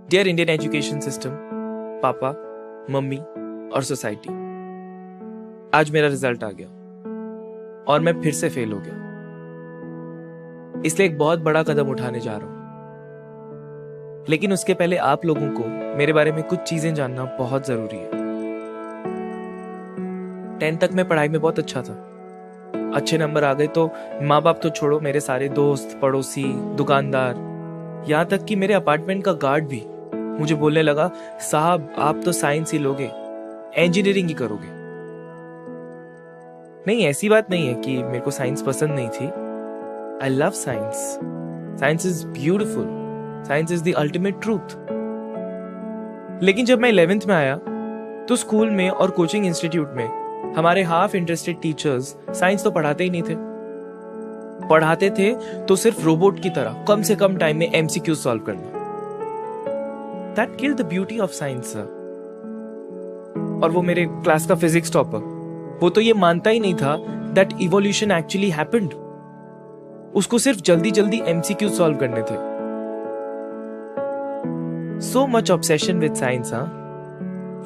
Dear Indian education system, पापा, mummy और society, आज मेरा रिजल्ट आ गया और मैं फिर से फेल हो गया। इसलिए एक बहुत बड़ा कदम उठाने जा रहा हूं, लेकिन उसके पहले आप लोगों को मेरे बारे में कुछ चीजें जानना बहुत जरूरी है। 10th तक मैं पढ़ाई में बहुत अच्छा था, अच्छे नंबर आ गए तो माँ बाप तो छोड़ो, मेरे सारे दोस्त, पड़ोसी, दुकानदार, यहाँ तक कि मेरे अपार्टमेंट का गार्ड भी मुझे बोलने लगा, साहब आप तो साइंस ही लोगे, इंजीनियरिंग ही करोगे। नहीं, ऐसी बात नहीं है कि मेरे को साइंस पसंद नहीं थी। I love science. Science is beautiful. Science is the ultimate truth. लेकिन जब मैं 11th में आया तो स्कूल में और कोचिंग इंस्टीट्यूट में हमारे हाफ इंटरेस्टेड टीचर्स साइंस तो पढ़ाते ही नहीं थे। पढ़ाते थे तो सिर्फ रोबोट की तरह कम से कम टाइम में MCQ सॉल्व करना। That killed the beauty of science, sir. और वो मेरे क्लास का फिजिक्स टॉपर, वो तो ये मानता ही नहीं था that evolution actually happened. उसको सिर्फ जल्दी जल्दी MCQ सॉल्व करने थे। So much obsession with science, huh?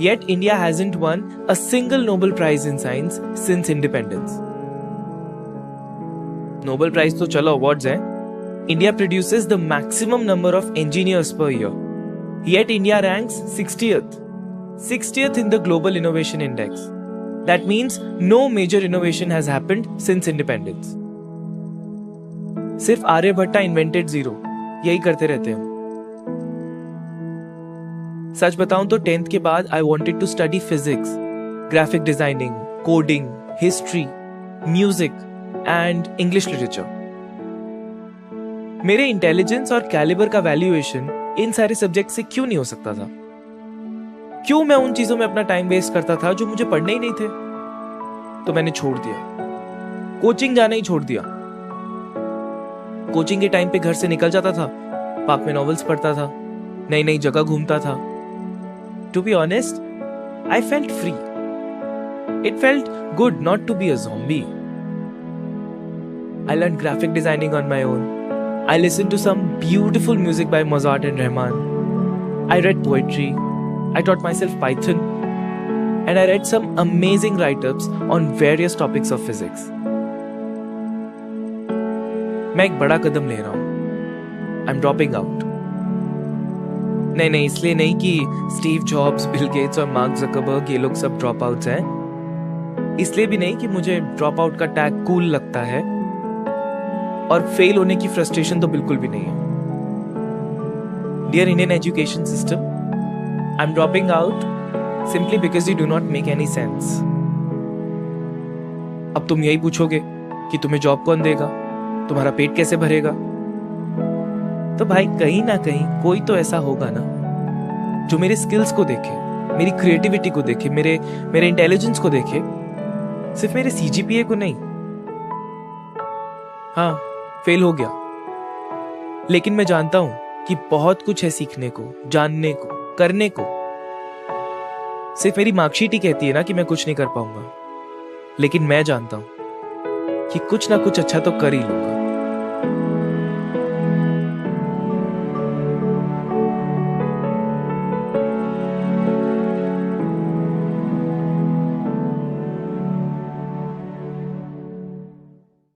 Yet India hasn't won a single Nobel Prize in science since independence. Nobel Prize तो चलो awards हैं। India produces the maximum number of engineers per year. Yet India ranks 60th in the Global Innovation Index. That means no major innovation has happened since independence. सिर्फ Aryabhatta invented zero, यही करते रहते हैं। सच बताऊं तो 10th के बाद I wanted to study physics, graphic designing, coding, history, music and English literature. मेरे इंटेलिजेंस और कैलिबर का वैल्यूएशन इन सारे सब्जेक्ट से क्यों नहीं हो सकता था? क्यों मैं उन चीजों में अपना टाइम वेस्ट करता था जो मुझे पढ़ने ही नहीं थे? तो मैंने छोड़ दिया, कोचिंग जाना ही छोड़ दिया। कोचिंग के टाइम पे घर से निकल जाता था, पार्क में नॉवेल्स पढ़ता था, नई नई जगह घूमता था। To be honest, I felt free. It felt good not to be a zombie. I learned graphic designing on my own. I listened to some beautiful music by Mozart and Rahman. I read poetry. I taught myself Python. And I read some amazing write-ups on various topics of physics. मैं एक बड़ा कदम ले रहा हूँ. I'm dropping out. नहीं, इसलिए नहीं कि स्टीव जॉब्स, बिल गेट्स और मार्क ज़करबर्ग ये लोग सब ड्रॉप आउट्स हैं. इसलिए भी नहीं कि मुझे ड्रॉप आउट का टैग कूल लगता है. और फेल होने की फ्रस्ट्रेशन तो बिल्कुल भी नहीं है. Dear Indian education system, I am dropping out simply because you do not make any sense. अब तुम यही पूछोगे कि तुम्हें जॉब कौन देगा, तुम्हारा पेट कैसे भरेगा? तो भाई कहीं ना कहीं कोई तो ऐसा होगा ना जो मेरे स्किल्स को देखे, मेरी क्रिएटिविटी को देखे, मेरे इंटेलिजेंस को देखे, सिर्फ मेरे CGPA को नहीं. हाँ, फेल हो गया, लेकिन मैं जानता हूं कि बहुत कुछ है सीखने को, जानने को, करने को. सिर्फ मेरी मार्कशीट ही कहती है ना कि मैं कुछ नहीं कर पाऊंगा, लेकिन मैं जानता हूं कि कुछ ना कुछ अच्छा तो कर ही लूंगा.